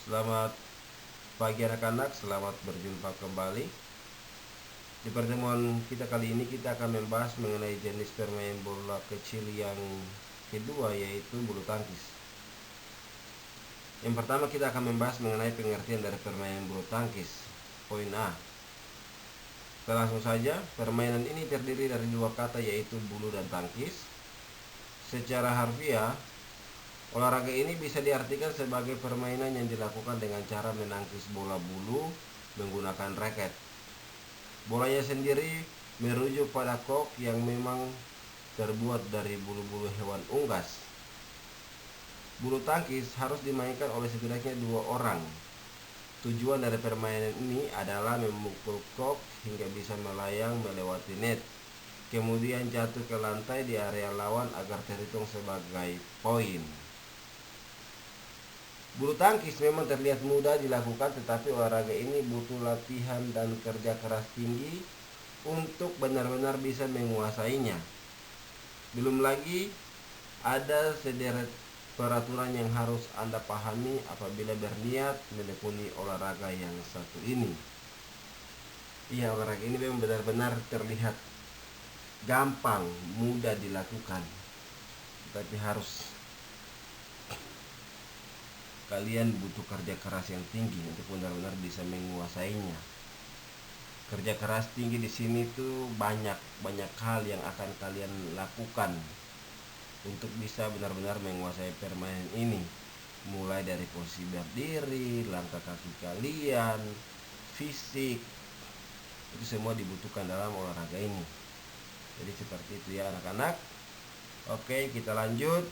Selamat pagi anak-anak, selamat berjumpa kembali. Di pertemuan kita kali ini kita akan membahas mengenai jenis permainan bola kecil yang kedua, yaitu bulu tangkis. Yang pertama kita akan membahas mengenai pengertian dari permainan bulu tangkis. Poin A. Kita langsung saja, permainan ini terdiri dari dua kata, yaitu bulu dan tangkis. Secara harfiah, olahraga ini bisa diartikan sebagai permainan yang dilakukan dengan cara menangkis bola bulu menggunakan raket. Bolanya sendiri merujuk pada kok yang memang terbuat dari bulu-bulu hewan unggas. Bulu tangkis harus dimainkan oleh setidaknya 2 orang. Tujuan dari permainan ini adalah memukul kok hingga bisa melayang melewati net, kemudian jatuh ke lantai di area lawan agar terhitung sebagai poin. Bulu tangkis memang terlihat mudah dilakukan, tetapi olahraga ini butuh latihan dan kerja keras tinggi untuk benar-benar bisa menguasainya. Belum lagi ada sederet peraturan yang harus Anda pahami apabila berniat menekuni olahraga yang satu ini. Iya, olahraga ini memang benar-benar terlihat gampang, mudah dilakukan, tapi kalian butuh kerja keras yang tinggi untuk benar-benar bisa menguasainya. Kerja keras tinggi di sini tuh banyak hal yang akan kalian lakukan untuk bisa benar-benar menguasai permainan ini. Mulai dari posisi berdiri, langkah kaki kalian, fisik, itu semua dibutuhkan dalam olahraga ini. Jadi seperti itu ya anak-anak. Oke, kita lanjut.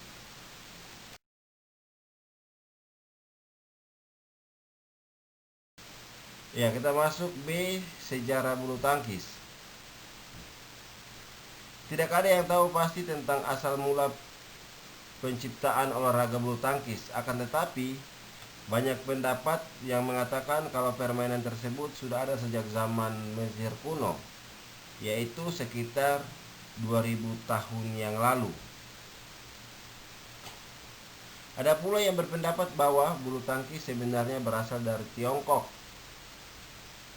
Ya, kita masuk B, sejarah bulu tangkis. Tidak ada yang tahu pasti tentang asal mula penciptaan olahraga bulu tangkis. Akan tetapi, banyak pendapat yang mengatakan kalau permainan tersebut sudah ada sejak zaman Mesir kuno, yaitu sekitar 2000 tahun yang lalu. Ada pula yang berpendapat bahwa bulu tangkis sebenarnya berasal dari Tiongkok.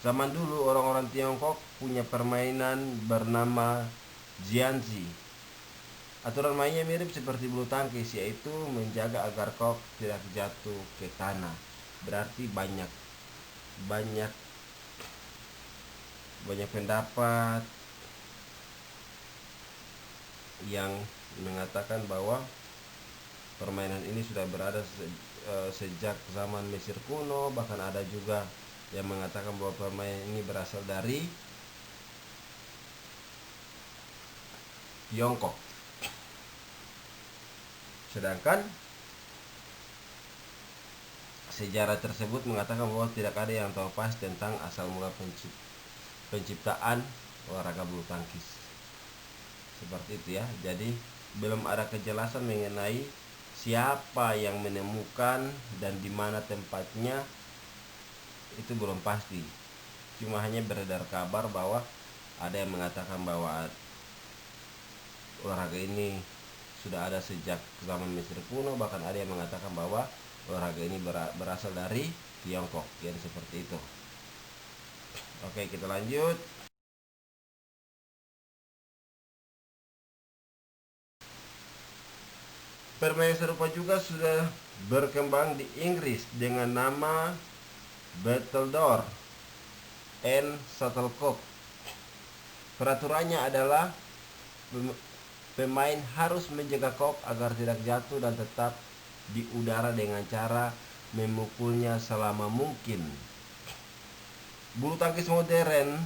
Zaman dulu orang-orang Tiongkok punya permainan bernama jianzi. Aturan mainnya mirip seperti bulu tangkis, yaitu menjaga agar kok tidak jatuh ke tanah. Berarti banyak pendapat yang mengatakan bahwa permainan ini sudah berada sejak zaman Mesir kuno. Bahkan ada juga yang mengatakan bahwa permainan ini berasal dari Tiongkok. Sedangkan sejarah tersebut mengatakan bahwa tidak ada yang tahu pasti tentang asal mula penciptaan olahraga bulu tangkis. Seperti itu ya. Jadi belum ada kejelasan mengenai siapa yang menemukan dan di mana tempatnya, itu belum pasti. Cuma hanya beredar kabar bahwa ada yang mengatakan bahwa olahraga ini sudah ada sejak zaman Mesir kuno. Bahkan ada yang mengatakan bahwa olahraga ini berasal dari Tiongkok. Jadi seperti itu. Oke, kita lanjut. Permainan serupa juga sudah berkembang di Inggris dengan nama Battledore and Shuttlecock. Peraturannya adalah pemain harus menjaga kok agar tidak jatuh dan tetap di udara dengan cara memukulnya selama mungkin. Bulu tangkis modern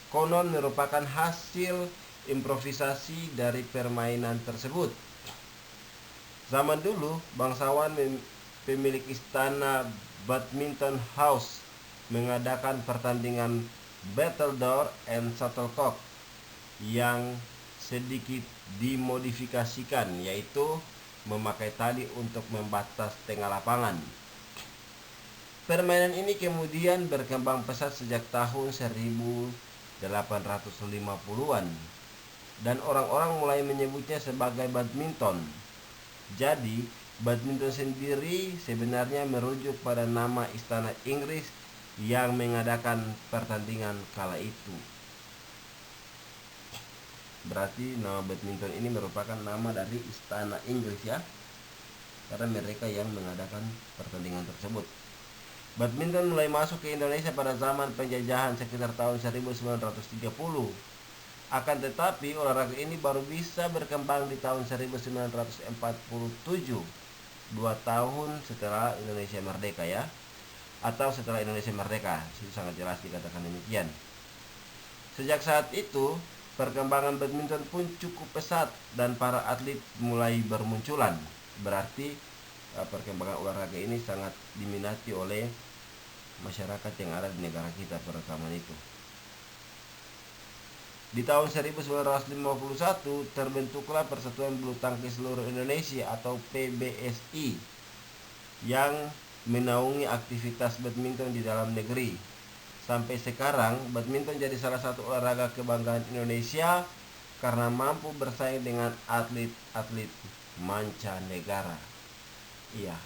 konon merupakan hasil improvisasi dari permainan tersebut. Zaman dulu, bangsawan pemilik istana Badminton House mengadakan pertandingan Battledore and Shuttlecock yang sedikit dimodifikasikan, yaitu memakai tali untuk membatas tengah lapangan. Permainan ini kemudian berkembang pesat sejak tahun 1850-an dan orang-orang mulai menyebutnya sebagai badminton. Jadi, Badminton sendiri sebenarnya merujuk pada nama istana Inggris yang mengadakan pertandingan kala itu. Berarti nama badminton ini merupakan nama dari istana Inggris ya, karena mereka yang mengadakan pertandingan tersebut. Badminton mulai masuk ke Indonesia pada zaman penjajahan sekitar tahun 1930. Akan tetapi olahraga ini baru bisa berkembang di tahun 1947, 2 tahun setelah Indonesia merdeka ya, atau setelah Indonesia merdeka. Itu sangat jelas dikatakan demikian. Sejak saat itu perkembangan badminton pun cukup pesat dan para atlet mulai bermunculan. Berarti perkembangan olahraga ini sangat diminati oleh masyarakat yang ada di negara kita pada zaman itu. Di tahun 1951 terbentuklah Persatuan Bulu Tangkis Seluruh Indonesia atau PBSI yang menaungi aktivitas badminton di dalam negeri. Sampai sekarang badminton jadi salah satu olahraga kebanggaan Indonesia karena mampu bersaing dengan atlet-atlet mancanegara. Iya,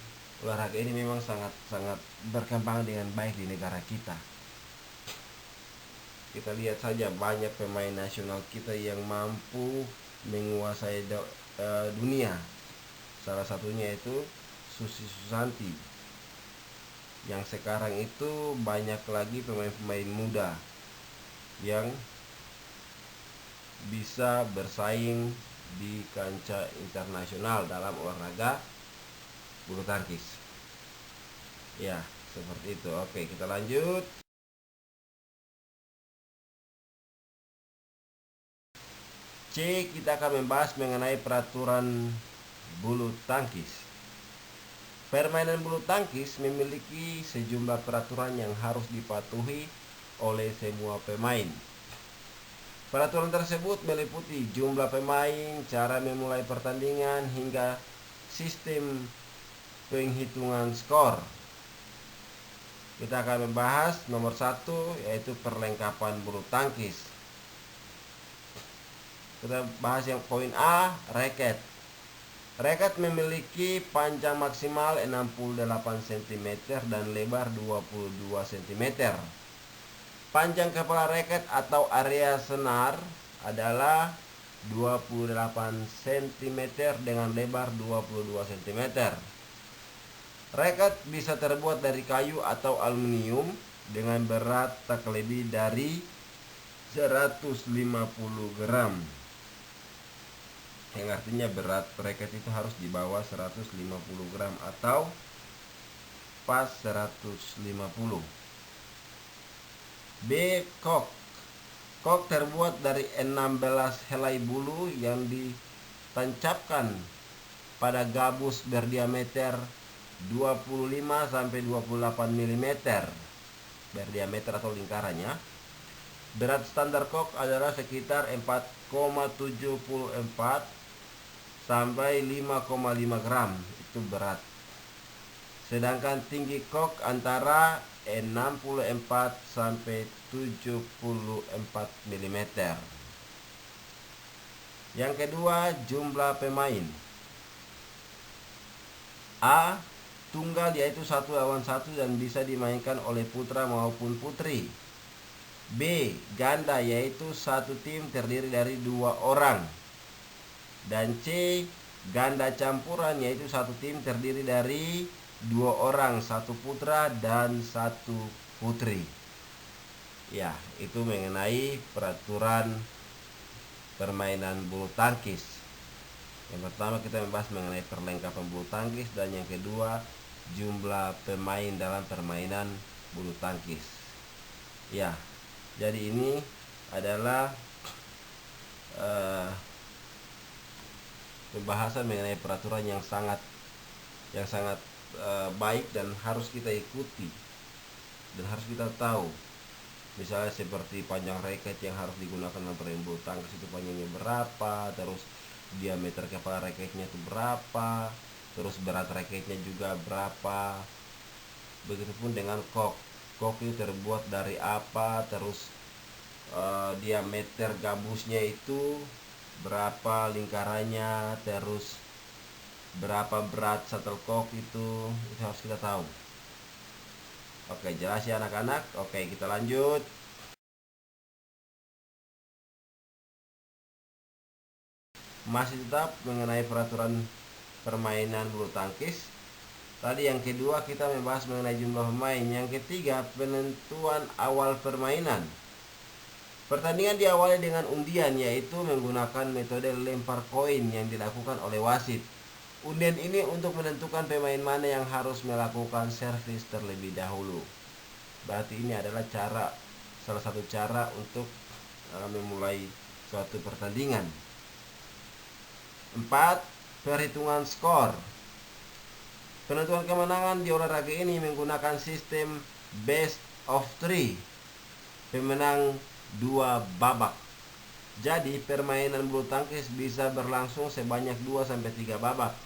olahraga ini memang sangat berkembang dengan baik di negara kita. Kita lihat saja banyak pemain nasional kita yang mampu menguasai dunia. Salah satunya itu Susi Susanti. Yang sekarang itu banyak lagi pemain-pemain muda yang bisa bersaing di kancah internasional dalam olahraga bulu tangkis. Ya, seperti itu. Oke, kita lanjut. C, kita akan membahas mengenai peraturan bulu tangkis. Permainan bulu tangkis memiliki sejumlah peraturan yang harus dipatuhi oleh semua pemain. Peraturan tersebut meliputi jumlah pemain, cara memulai pertandingan, hingga sistem penghitungan skor. Kita akan membahas nomor 1, yaitu perlengkapan bulu tangkis. Kita bahas yang poin A, raket. Raket memiliki panjang maksimal 68 cm dan lebar 22 cm. Panjang kepala raket atau area senar adalah 28 cm dengan lebar 22 cm. Raket bisa terbuat dari kayu atau aluminium dengan berat tak lebih dari 150 gram. Yang artinya berat raket itu harus di bawah 150 gram atau pas 150. B. Kok. Kok terbuat dari 16 helai bulu yang ditancapkan pada gabus berdiameter 25 sampai 28 mm berdiameter atau lingkarannya. Berat standar kok adalah sekitar 4,74 sampai 5,5 gram, itu berat. Sedangkan tinggi kok antara 64 sampai 74 mm. Yang kedua, jumlah pemain. A. Tunggal, yaitu 1 lawan 1 dan bisa dimainkan oleh putra maupun putri. B. Ganda, yaitu satu tim terdiri dari 2 orang. Dan C. Ganda campuran, yaitu satu tim terdiri dari 2 orang, 1 putra dan 1 putri. Ya, itu mengenai peraturan permainan bulu tangkis. Yang pertama kita membahas mengenai perlengkapan bulu tangkis, dan yang kedua jumlah pemain dalam permainan bulu tangkis. Ya, jadi ini adalah pembahasan mengenai peraturan yang sangat baik dan harus kita ikuti dan harus kita tahu. Misalnya seperti panjang raket yang harus digunakan dalam permainan bulu tangkis itu panjangnya berapa, terus diameter kepala raketnya itu berapa, terus berat raketnya juga berapa. Begitupun dengan kok. Kok itu terbuat dari apa, terus diameter gabusnya itu berapa lingkarannya, terus berapa berat shuttlecock itu harus kita tahu. Oke, jelas ya anak-anak. Oke, kita lanjut. Masih tetap mengenai peraturan permainan bulu tangkis. Tadi yang kedua kita membahas mengenai jumlah pemain. Yang ketiga, penentuan awal permainan. Pertandingan diawali dengan undian, yaitu menggunakan metode lempar koin yang dilakukan oleh wasit. Undian ini untuk menentukan pemain mana yang harus melakukan servis terlebih dahulu. Berarti ini adalah salah satu cara untuk memulai suatu pertandingan. 4. Perhitungan skor. Penentuan kemenangan di olahraga ini menggunakan sistem best of 3. Pemenang 2 babak. Jadi permainan bulu tangkis bisa berlangsung sebanyak 2-3 babak.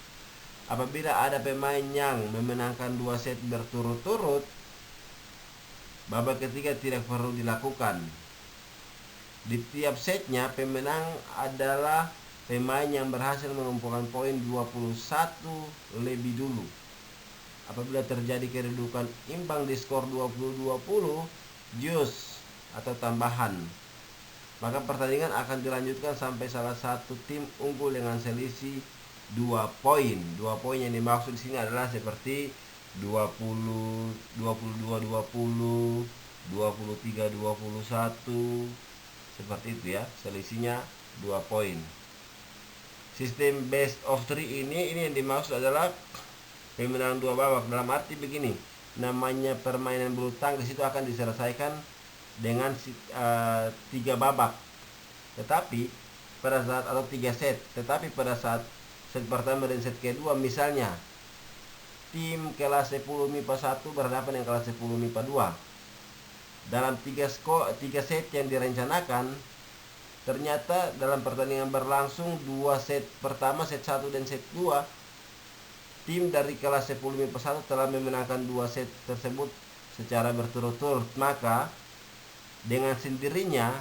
Apabila ada pemain yang memenangkan 2 set berturut-turut, babak ketiga tidak perlu dilakukan. Di tiap setnya pemenang adalah pemain yang berhasil mengumpulkan poin 21 lebih dulu. Apabila terjadi kedudukan imbang di skor 20-20, jus atau tambahan, maka pertandingan akan dilanjutkan sampai salah satu tim unggul dengan selisih 2 poin. 2 poin yang dimaksud di sini adalah seperti 20, 22-20, 23-21, seperti itu ya, selisihnya 2 poin. Sistem best of 3 ini yang dimaksud adalah pemenang 2 babak. Dalam arti begini, namanya permainan bulu tangkis itu akan diselesaikan dengan 3 babak. Tetapi pada saat atau 3 set. Tetapi pada saat set pertama dan set kedua, misalnya tim kelas 10 MIPA 1 berhadapan dengan kelas 10 MIPA 2. Dalam 3 set yang direncanakan, ternyata dalam pertandingan berlangsung 2 set pertama, set 1 dan set 2, tim dari kelas 10 MIPA 1 telah memenangkan 2 set tersebut secara berturut-turut. Maka dengan sendirinya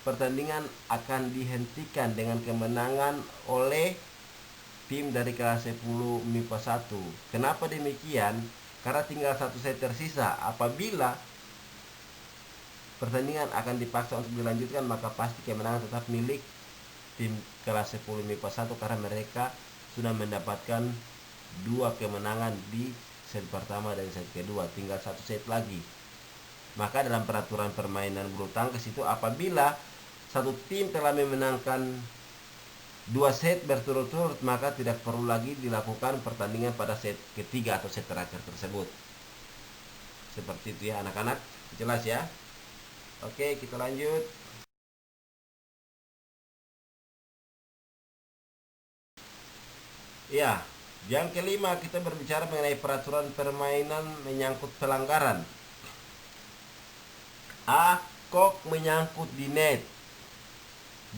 pertandingan akan dihentikan dengan kemenangan oleh tim dari kelas 10 MIPA 1. Kenapa demikian? Karena tinggal 1 set tersisa. Apabila pertandingan akan dipaksa untuk dilanjutkan, maka pasti kemenangan tetap milik tim kelas 10 MIPA 1 karena mereka sudah mendapatkan 2 kemenangan di set pertama dan set kedua. Tinggal 1 set lagi. Maka dalam peraturan permainan bulu tangkis itu, apabila satu tim telah memenangkan 2 set berturut-turut, maka tidak perlu lagi dilakukan pertandingan pada set ketiga atau set terakhir tersebut. Seperti itu ya anak-anak. Jelas ya? Oke, kita lanjut. Ya, yang kelima kita berbicara mengenai peraturan permainan menyangkut pelanggaran. A. Kok menyangkut di net.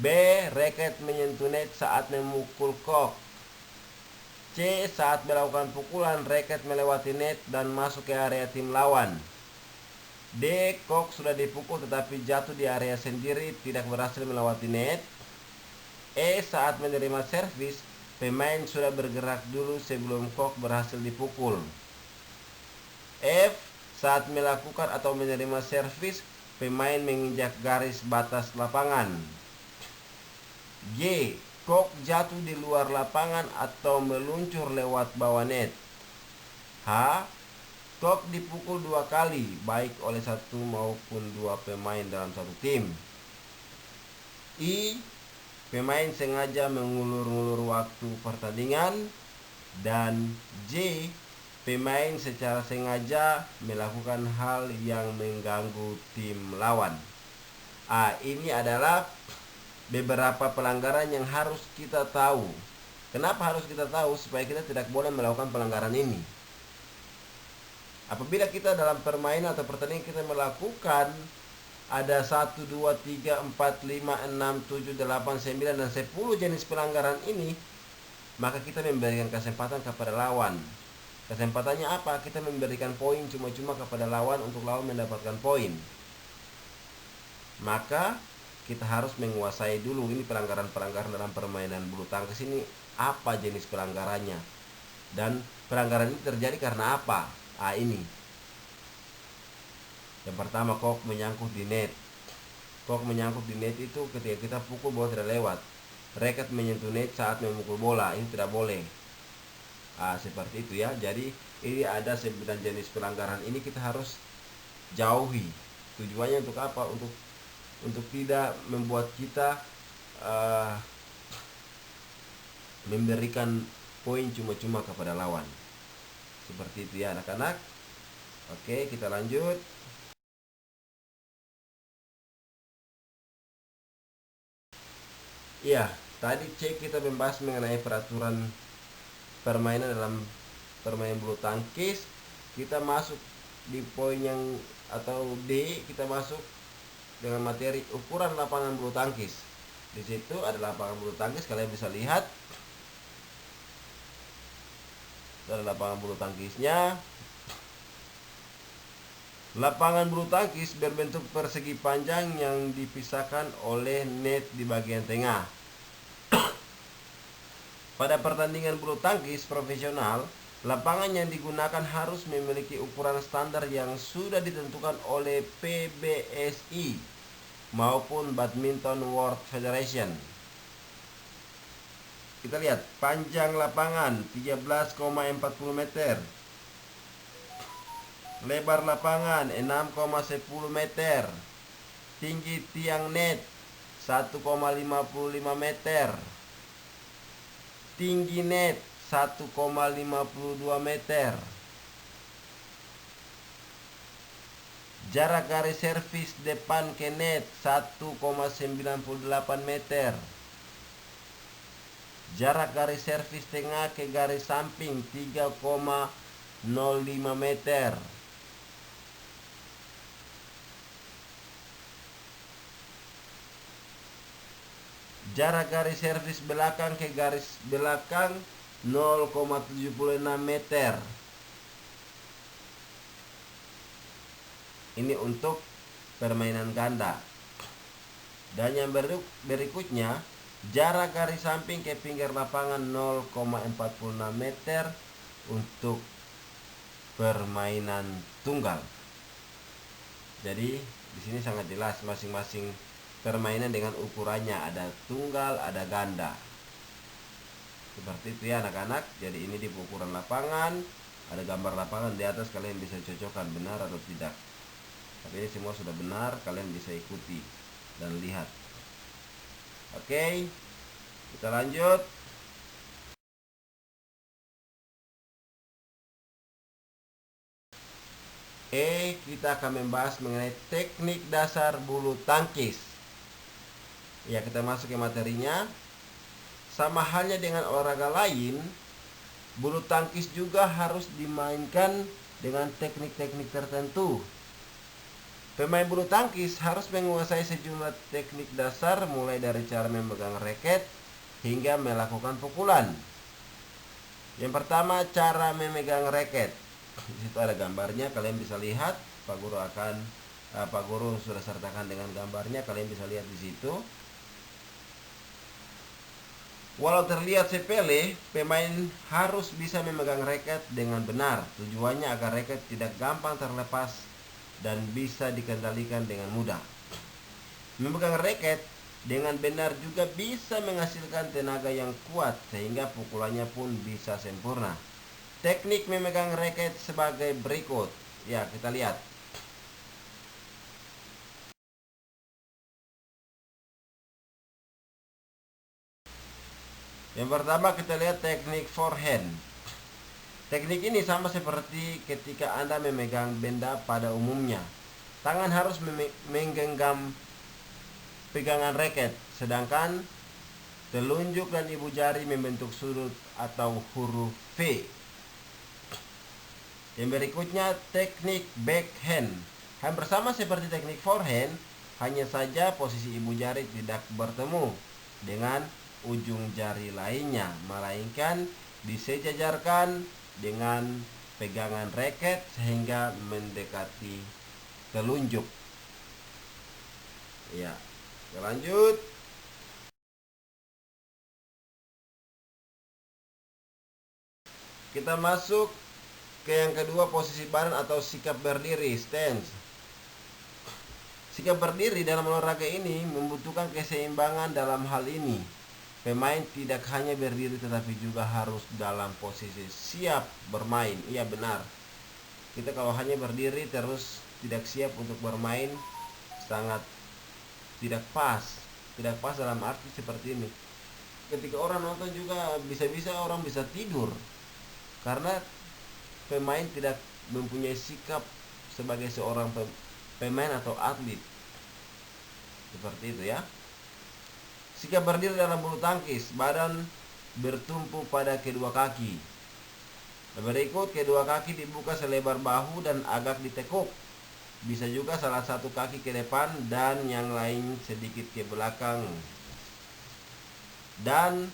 B. Raket menyentuh net saat memukul kok. C. Saat melakukan pukulan, raket melewati net dan masuk ke area tim lawan. D. Kok sudah dipukul tetapi jatuh di area sendiri, tidak berhasil melewati net. E. Saat menerima servis, pemain sudah bergerak dulu sebelum kok berhasil dipukul. F. Saat melakukan atau menerima servis, pemain menginjak garis batas lapangan. G. Kok jatuh di luar lapangan atau meluncur lewat bawah net. H. Kok dipukul 2 kali, baik oleh 1 maupun 2 pemain dalam satu tim. I. Pemain sengaja mengulur-ngulur waktu pertandingan. Dan J. Pemain secara sengaja melakukan hal yang mengganggu tim lawan. Ini adalah beberapa pelanggaran yang harus kita tahu. Kenapa harus kita tahu? Supaya kita tidak boleh melakukan pelanggaran ini. Apabila kita dalam permainan atau pertandingan kita melakukan ada 1, 2, 3, 4, 5, 6, 7, 8, 9, dan 10 jenis pelanggaran ini, maka kita memberikan kesempatan kepada lawan. Kesempatannya apa? Kita memberikan poin cuma-cuma kepada lawan untuk lawan mendapatkan poin. Maka kita harus menguasai dulu ini pelanggaran-pelanggaran dalam permainan bulu tangkis ini, apa jenis pelanggarannya. Dan pelanggaran ini terjadi karena apa? Ini. Yang pertama, kok menyangkut di net. Kok menyangkut di net itu ketika kita pukul bola tidak lewat. Raket menyentuh net saat memukul bola, ini tidak boleh. Seperti itu ya. Jadi ini ada 9 jenis pelanggaran ini kita harus jauhi. Tujuannya untuk apa? Untuk tidak membuat kita memberikan poin cuma-cuma kepada lawan. Seperti itu ya anak-anak. Oke, kita lanjut. Ya, tadi kita membahas mengenai peraturan permainan dalam permainan bulu tangkis. Kita masuk di poin yang atau D, kita masuk dengan materi ukuran lapangan bulu tangkis. Di situ ada lapangan bulu tangkis, kalian bisa lihat. Ada lapangan bulu tangkisnya. Lapangan bulu tangkis berbentuk persegi panjang yang dipisahkan oleh net di bagian tengah. Pada pertandingan bulu tangkis profesional, lapangan yang digunakan harus memiliki ukuran standar yang sudah ditentukan oleh PBSI maupun Badminton World Federation. Kita lihat panjang lapangan 13,40 meter. Lebar lapangan 6,10 meter. Tinggi tiang net 1,55 meter. Tinggi net 1,52 meter. Jarak garis servis depan ke net 1,98 meter. Jarak garis servis tengah ke garis samping 3,05 meter. Jarak garis servis belakang ke garis belakang 0,76 meter. Ini untuk permainan ganda. Dan yang berikutnya, jarak garis samping ke pinggir lapangan 0,46 meter untuk permainan tunggal. Jadi di sini sangat jelas masing-masing permainan dengan ukurannya, ada tunggal, ada ganda. Seperti itu ya anak-anak. Jadi ini di ukuran lapangan, ada gambar lapangan di atas, kalian bisa cocokkan benar atau tidak. Tapi ini semua sudah benar, kalian bisa ikuti dan lihat. Oke, kita lanjut. Kita akan membahas mengenai teknik dasar bulu tangkis. Ya, kita masuk ke materinya. Sama halnya dengan olahraga lain, bulu tangkis juga harus dimainkan dengan teknik-teknik tertentu. Pemain bulu tangkis harus menguasai sejumlah teknik dasar, mulai dari cara memegang raket hingga melakukan pukulan. Yang pertama, cara memegang raket. Di situ ada gambarnya, kalian bisa lihat. Pak Guru sudah sertakan dengan gambarnya, kalian bisa lihat di situ. Walau terlihat sepele, pemain harus bisa memegang raket dengan benar. Tujuannya agar raket tidak gampang terlepas dan bisa dikendalikan dengan mudah. Memegang raket dengan benar juga bisa menghasilkan tenaga yang kuat sehingga pukulannya pun bisa sempurna. Teknik memegang raket sebagai berikut. Ya, kita lihat. Yang pertama kita lihat teknik forehand. Teknik ini sama seperti ketika Anda memegang benda pada umumnya. Tangan harus menggenggam pegangan raket, sedangkan telunjuk dan ibu jari membentuk sudut atau huruf V. Yang berikutnya teknik backhand. Hampir sama seperti teknik forehand, hanya saja posisi ibu jari tidak bertemu dengan ujung jari lainnya, melainkan disejajarkan dengan pegangan raket sehingga mendekati telunjuk. Ya, kita lanjut. Kita masuk ke yang kedua, posisi badan atau sikap berdiri, stance. Sikap berdiri dalam olahraga ini membutuhkan keseimbangan dalam hal ini. Pemain tidak hanya berdiri tetapi juga harus dalam posisi siap bermain. Iya benar. Kita kalau hanya berdiri terus tidak siap untuk bermain sangat tidak pas. Tidak pas dalam arti seperti ini. Ketika orang nonton juga bisa-bisa orang bisa tidur karena pemain tidak mempunyai sikap sebagai seorang pemain atau atlet. Seperti itu ya. Sikap berdiri dalam bulu tangkis, badan bertumpu pada kedua kaki. Berikut, kedua kaki dibuka selebar bahu dan agak ditekuk. Bisa juga salah satu kaki ke depan dan yang lain sedikit ke belakang. Dan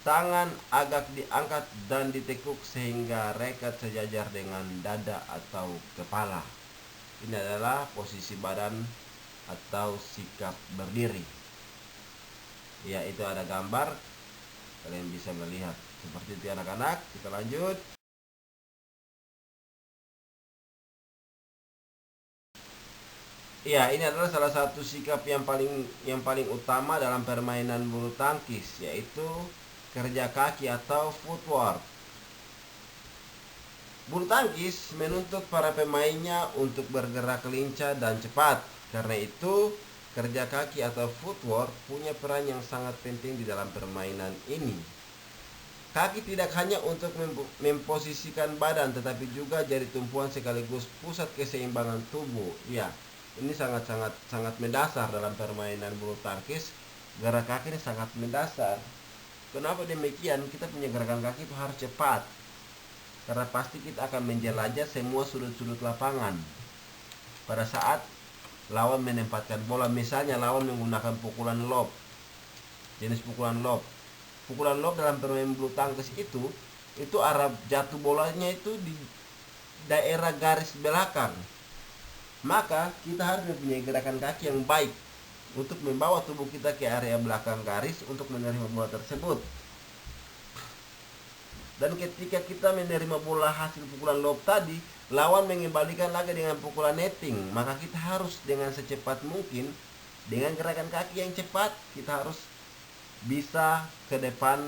tangan agak diangkat dan ditekuk sehingga rekat sejajar dengan dada atau kepala. Ini adalah posisi badan atau sikap berdiri. Ya, itu ada gambar, kalian bisa melihat seperti itu anak-anak. Kita lanjut. Ya, ini adalah salah satu sikap yang paling utama dalam permainan bulu tangkis, yaitu kerja kaki atau footwork. Bulu tangkis menuntut para pemainnya untuk bergerak lincah dan cepat. Karena itu, kerja kaki atau footwork punya peran yang sangat penting di dalam permainan ini. Kaki tidak hanya untuk memposisikan badan, tetapi juga jadi tumpuan sekaligus pusat keseimbangan tubuh. Ya, ini sangat mendasar dalam permainan bulu tangkis. Gerak kaki ini sangat mendasar. Kenapa demikian? Kita punya gerakan kaki itu harus cepat. Karena pasti kita akan menjelajah semua sudut-sudut lapangan. Pada saat lawan menempatkan bola, misalnya lawan menggunakan pukulan lob, jenis pukulan lob. Pukulan lob dalam permainan bulu tangkis itu arah jatuh bolanya itu di daerah garis belakang. Maka kita harus mempunyai gerakan kaki yang baik untuk membawa tubuh kita ke area belakang garis untuk menerima bola tersebut. Dan ketika kita menerima bola hasil pukulan lob tadi, lawan mengembalikan lagi dengan pukulan netting. Maka kita harus dengan secepat mungkin, dengan gerakan kaki yang cepat, kita harus bisa ke depan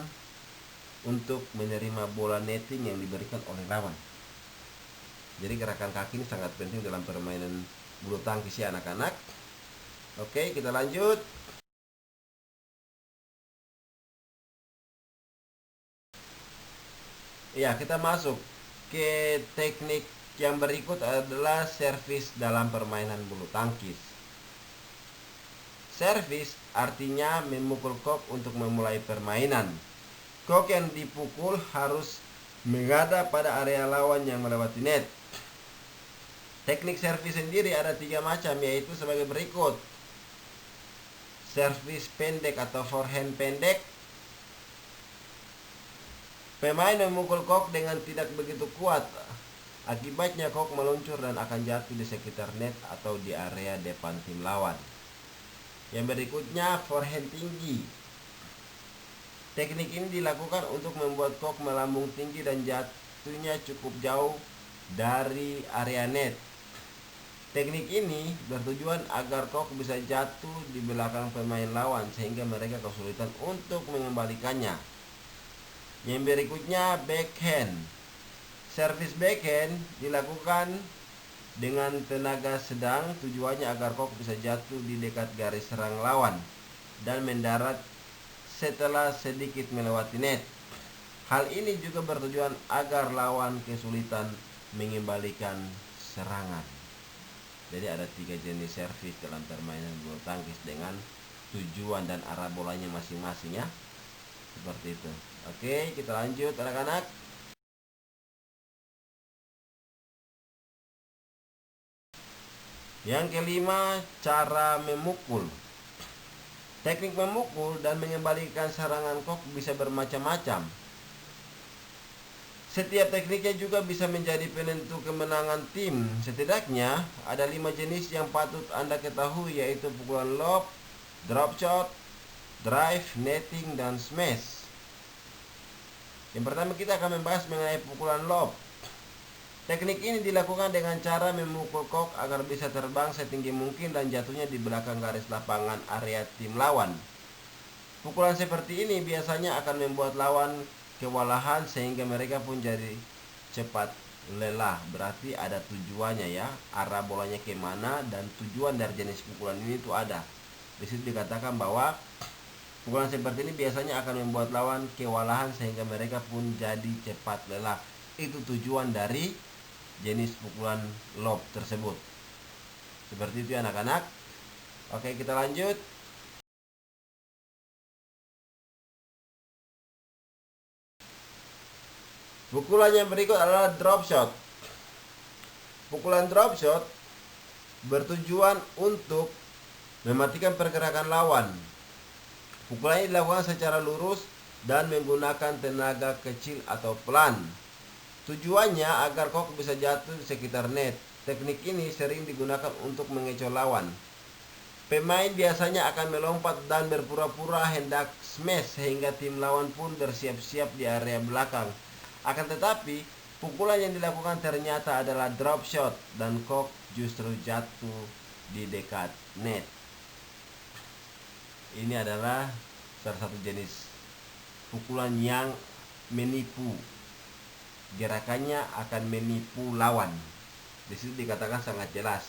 untuk menerima bola netting yang diberikan oleh lawan. Jadi gerakan kaki ini sangat penting dalam permainan bulu tangkis ya anak-anak. Oke, kita lanjut. Ya, kita masuk ke teknik yang berikut adalah servis dalam permainan bulu tangkis. Servis artinya memukul kok untuk memulai permainan. Kok yang dipukul harus menghadap pada area lawan yang melewati net. Teknik servis sendiri ada 3 macam, yaitu sebagai berikut. Servis pendek atau forehand pendek. Pemain memukul kok dengan tidak begitu kuat. Akibatnya kok meluncur dan akan jatuh di sekitar net atau di area depan tim lawan. Yang berikutnya, forehand tinggi. Teknik ini dilakukan untuk membuat kok melambung tinggi dan jatuhnya cukup jauh dari area net. Teknik ini bertujuan agar kok bisa jatuh di belakang pemain lawan sehingga mereka kesulitan untuk mengembalikannya. Yang berikutnya, backhand. Servis backhand dilakukan dengan tenaga sedang, tujuannya agar kok bisa jatuh di dekat garis serang lawan dan mendarat setelah sedikit melewati net. Hal ini juga bertujuan agar lawan kesulitan mengembalikan serangan. Jadi ada 3 jenis servis dalam permainan bulu tangkis dengan tujuan dan arah bolanya masing-masing ya. Seperti itu. Oke, kita lanjut anak-anak. Yang kelima, cara memukul. Teknik memukul dan mengembalikan serangan kok bisa bermacam-macam. Setiap tekniknya juga bisa menjadi penentu kemenangan tim. Setidaknya ada 5 jenis yang patut Anda ketahui, yaitu pukulan lob, drop shot, drive, netting, dan smash. Yang pertama kita akan membahas mengenai pukulan lob. Teknik ini dilakukan dengan cara memukul kok agar bisa terbang setinggi mungkin dan jatuhnya di belakang garis lapangan area tim lawan. Pukulan seperti ini biasanya akan membuat lawan kewalahan sehingga mereka pun jadi cepat lelah. Berarti ada tujuannya ya, arah bolanya kemana dan tujuan dari jenis pukulan ini itu ada. Di situ dikatakan bahwa pukulan seperti ini biasanya akan membuat lawan kewalahan sehingga mereka pun jadi cepat lelah. Itu tujuan dari jenis pukulan lob tersebut. Seperti itu anak-anak. Oke, kita lanjut. Pukulan yang berikut adalah drop shot. Pukulan drop shot bertujuan untuk mematikan pergerakan lawan. Pukulan ini dilakukan secara lurus dan menggunakan tenaga kecil atau pelan. Tujuannya agar kok bisa jatuh di sekitar net. Teknik ini sering digunakan untuk mengecoh lawan. Pemain biasanya akan melompat dan berpura-pura hendak smash sehingga tim lawan pun bersiap-siap di area belakang. Akan tetapi, pukulan yang dilakukan ternyata adalah drop shot dan kok justru jatuh di dekat net. Ini adalah salah satu jenis pukulan yang menipu. Gerakannya akan menipu lawan. Di situ dikatakan sangat jelas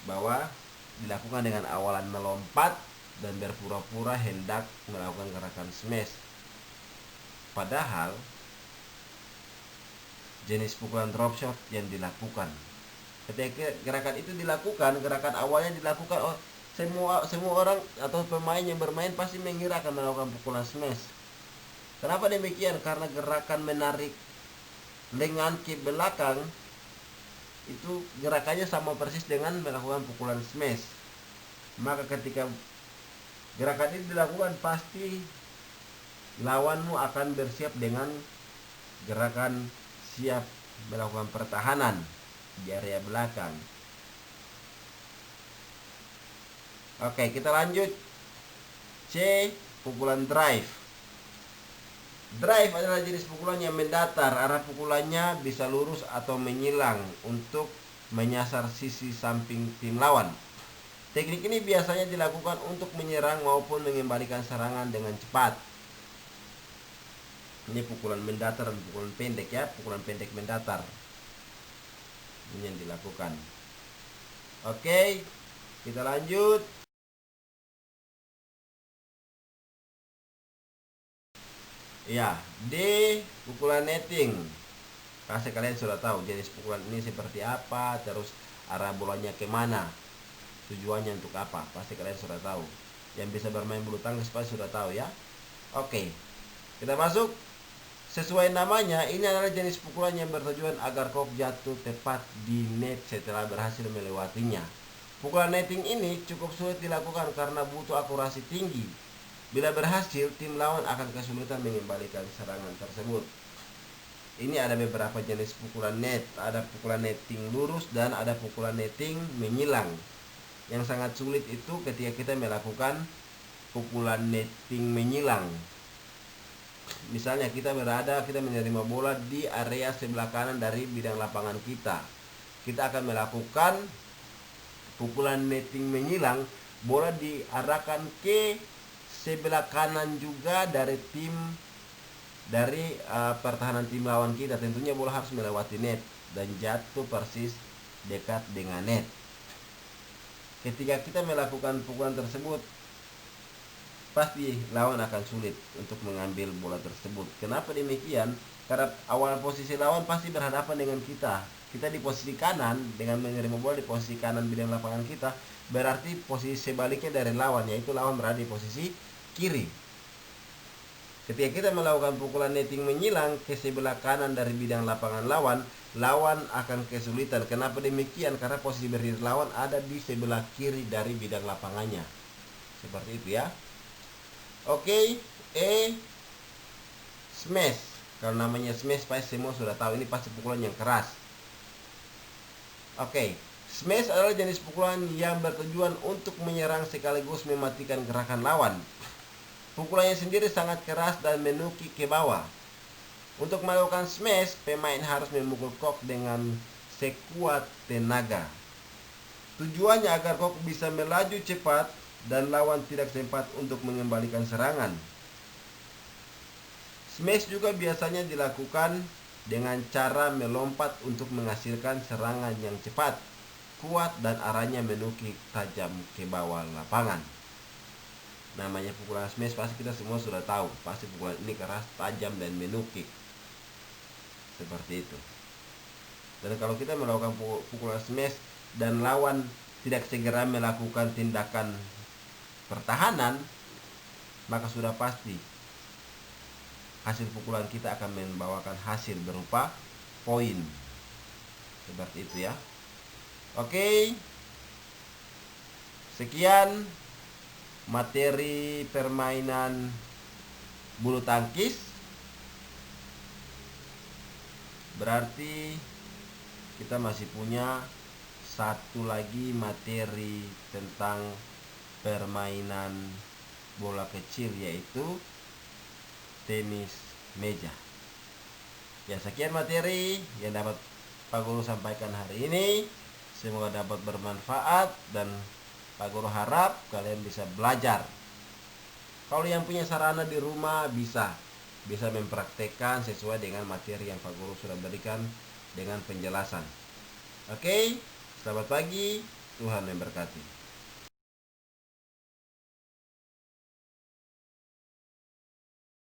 bahwa dilakukan dengan awalan melompat dan berpura-pura hendak melakukan gerakan smash. Padahal jenis pukulan drop shot yang dilakukan, ketika gerakan itu dilakukan, gerakan awalnya dilakukan, semua orang atau pemain yang bermain pasti mengira akan melakukan pukulan smash. Kenapa demikian? Karena gerakan menarik lengan ke belakang itu gerakannya sama persis dengan melakukan pukulan smash. Maka ketika gerakan ini dilakukan, pasti lawanmu akan bersiap dengan gerakan siap melakukan pertahanan di area belakang. Oke, kita lanjut. C. Pukulan drive. Drive adalah jenis pukulan yang mendatar. Arah pukulannya bisa lurus atau menyilang untuk menyasar sisi samping tim lawan. Teknik ini biasanya dilakukan untuk menyerang maupun mengembalikan serangan dengan cepat. Ini pukulan mendatar dan pukulan pendek ya, pukulan pendek mendatar. Ini yang dilakukan. Oke, kita lanjut. Ya, D. Pukulan netting. Pasti kalian sudah tahu jenis pukulan ini seperti apa, terus arah bolanya kemana, tujuannya untuk apa. Pasti kalian sudah tahu. Yang bisa bermain bulu tangkis pasti sudah tahu ya. Oke, kita masuk. Sesuai namanya, ini adalah jenis pukulan yang bertujuan agar kok jatuh tepat di net setelah berhasil melewatinya. Pukulan netting ini cukup sulit dilakukan karena butuh akurasi tinggi. Bila berhasil, tim lawan akan kesulitan mengembalikan serangan tersebut. Ini ada beberapa jenis pukulan net. Ada pukulan netting lurus dan ada pukulan netting menyilang. Yang sangat sulit itu ketika kita melakukan pukulan netting menyilang. Misalnya kita menerima bola di area sebelah kanan dari bidang lapangan kita. Kita akan melakukan pukulan netting menyilang. Bola diarahkan ke sebelah kanan juga dari pertahanan tim lawan kita. Tentunya bola harus melewati net dan jatuh persis dekat dengan net. Ketika kita melakukan pukulan tersebut, pasti lawan akan sulit untuk mengambil bola tersebut. Kenapa demikian? Karena awal posisi lawan pasti berhadapan dengan kita. Kita di posisi kanan, dengan menerima bola di posisi kanan bidang lapangan kita, berarti posisi sebaliknya dari lawan, yaitu lawan berada di posisi kiri. Ketika kita melakukan pukulan netting menyilang ke sebelah kanan dari bidang lapangan lawan, lawan akan kesulitan. Kenapa demikian? Karena posisi berdiri lawan ada di sebelah kiri dari bidang lapangannya. Seperti itu ya. Oke, smash. Kalau namanya smash pasti semua sudah tahu, ini pasti pukulan yang keras. Oke, smash adalah jenis pukulan yang bertujuan untuk menyerang sekaligus mematikan gerakan lawan. Pukulannya sendiri sangat keras dan menukik ke bawah. Untuk melakukan smash, pemain harus memukul kok dengan sekuat tenaga. Tujuannya agar kok bisa melaju cepat dan lawan tidak sempat untuk mengembalikan serangan. Smash juga biasanya dilakukan dengan cara melompat untuk menghasilkan serangan yang cepat, kuat, dan arahnya menukik tajam ke bawah lapangan. Namanya pukulan smash pasti kita semua sudah tahu. Pasti pukulan ini keras, tajam, dan menukik. Seperti itu. Dan kalau kita melakukan pukulan smash dan lawan tidak segera melakukan tindakan pertahanan, maka sudah pasti hasil pukulan kita akan membawakan hasil berupa poin. Seperti itu ya. Oke. Sekian materi permainan bulu tangkis. Berarti kita masih punya satu lagi materi tentang permainan bola kecil, yaitu tenis meja. Ya, sekian materi yang dapat Pak Guru sampaikan hari ini. Semoga dapat bermanfaat dan Pak Guru harap kalian bisa belajar. Kalau yang punya sarana di rumah bisa mempraktekkan sesuai dengan materi yang Pak Guru sudah berikan dengan penjelasan. Oke, selamat pagi, Tuhan memberkati.